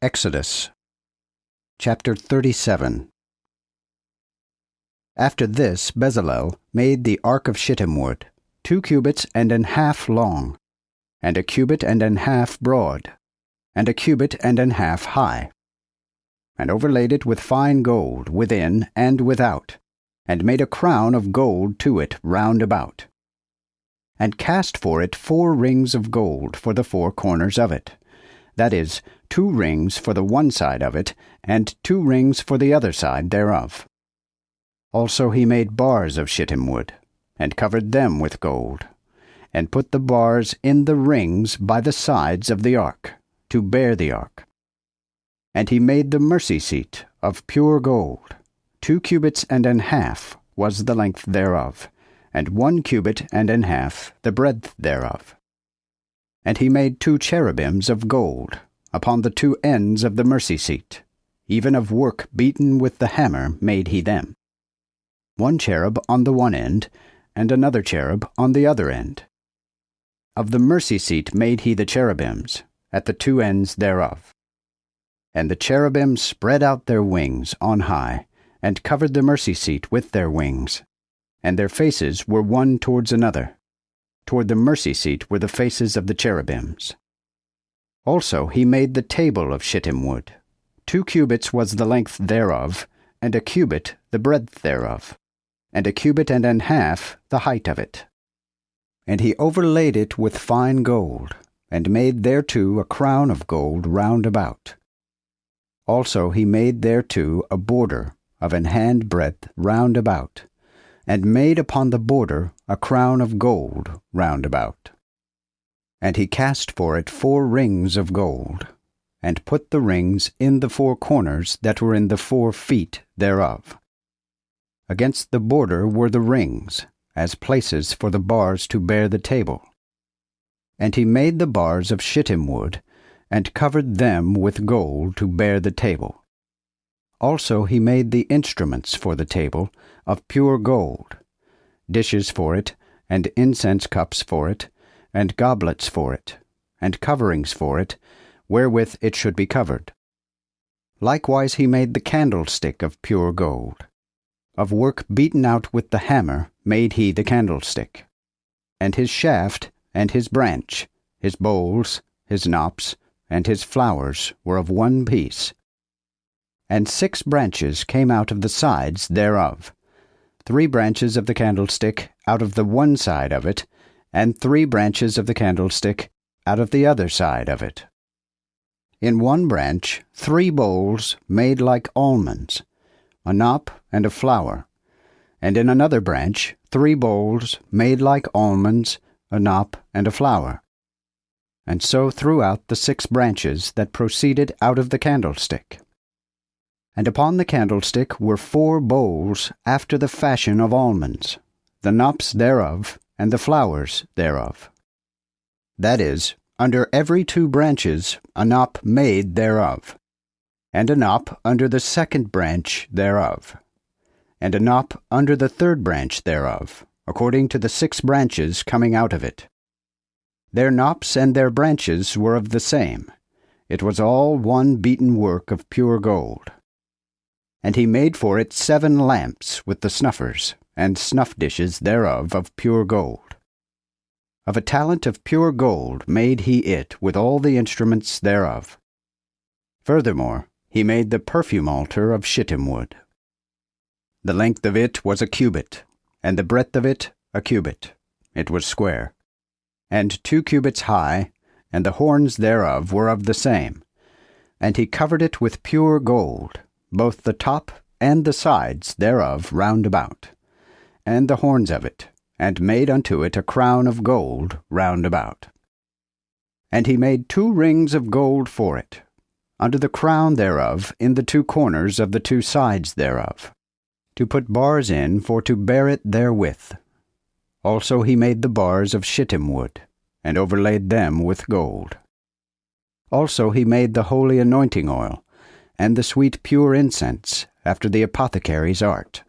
Exodus chapter 37. After this Bezalel made the ark of shittim wood, 2 cubits and an half long, and 1 cubit and an half broad, and 1 cubit and an half high, and overlaid it with fine gold within and without, and made a crown of gold to it round about, and cast for it 4 rings of gold for the 4 corners of it, that is, 2 rings for the one side of it, and 2 rings for the other side thereof. Also he made bars of shittim wood, and covered them with gold, and put the bars in the rings by the sides of the ark, to bear the ark. And he made the mercy seat of pure gold, 2 cubits and an half was the length thereof, and 1 cubit and an half the breadth thereof. And he made 2 cherubims of gold, upon the 2 ends of the mercy seat, even of work beaten with the hammer made he them. 1 cherub on the one end, and another cherub on the other end. Of the mercy seat made he the cherubims, at the 2 ends thereof. And the cherubims spread out their wings on high, and covered the mercy seat with their wings, and their faces were one towards another. Toward the mercy seat were the faces of the cherubims. Also he made the table of shittim wood. 2 cubits was the length thereof, and 1 cubit the breadth thereof, and 1 cubit and an half the height of it. And he overlaid it with fine gold, and made thereto a crown of gold round about. Also he made thereto a border of an hand breadth round about, and made upon the border a crown of gold round about. And he cast for it 4 rings of gold, and put the rings in the 4 corners that were in the 4 feet thereof. Against the border were the rings, as places for the bars to bear the table. And he made the bars of shittim wood, and covered them with gold to bear the table. Also he made the instruments for the table of pure gold, dishes for it, and incense cups for it, and goblets for it, and coverings for it, wherewith it should be covered. Likewise he made the candlestick of pure gold. Of work beaten out with the hammer made he the candlestick. And his shaft, and his branch, his bowls, his knops, and his flowers were of one piece. And 6 branches came out of the sides thereof, 3 branches of the candlestick out of the one side of it, and 3 branches of the candlestick out of the other side of it. In one branch 3 bowls made like almonds, a knop and a flower, and in another branch 3 bowls made like almonds, a knop and a flower. And so throughout the 6 branches that proceeded out of the candlestick. And upon the candlestick were 4 bowls after the fashion of almonds, the knops thereof, and the flowers thereof. That is, under every 2 branches a knop made thereof, and a knop under the 2nd branch thereof, and a knop under the 3rd branch thereof, according to the 6 branches coming out of it. Their knops and their branches were of the same. It was all one beaten work of pure gold. And he made for it 7 lamps with the snuffers, and snuff dishes thereof of pure gold. Of a talent of pure gold made he it with all the instruments thereof. Furthermore, he made the perfume altar of shittim wood. The length of it was 1 cubit, and the breadth of it 1 cubit. It was square, and 2 cubits high, and the horns thereof were of the same. And he covered it with pure gold, both the top and the sides thereof round about, and the horns of it, and made unto it a crown of gold round about. And he made 2 rings of gold for it, under the crown thereof in the 2 corners of the 2 sides thereof, to put bars in for to bear it therewith. Also he made the bars of shittim wood, and overlaid them with gold. Also he made the holy anointing oil, and the sweet pure incense, after the apothecary's art.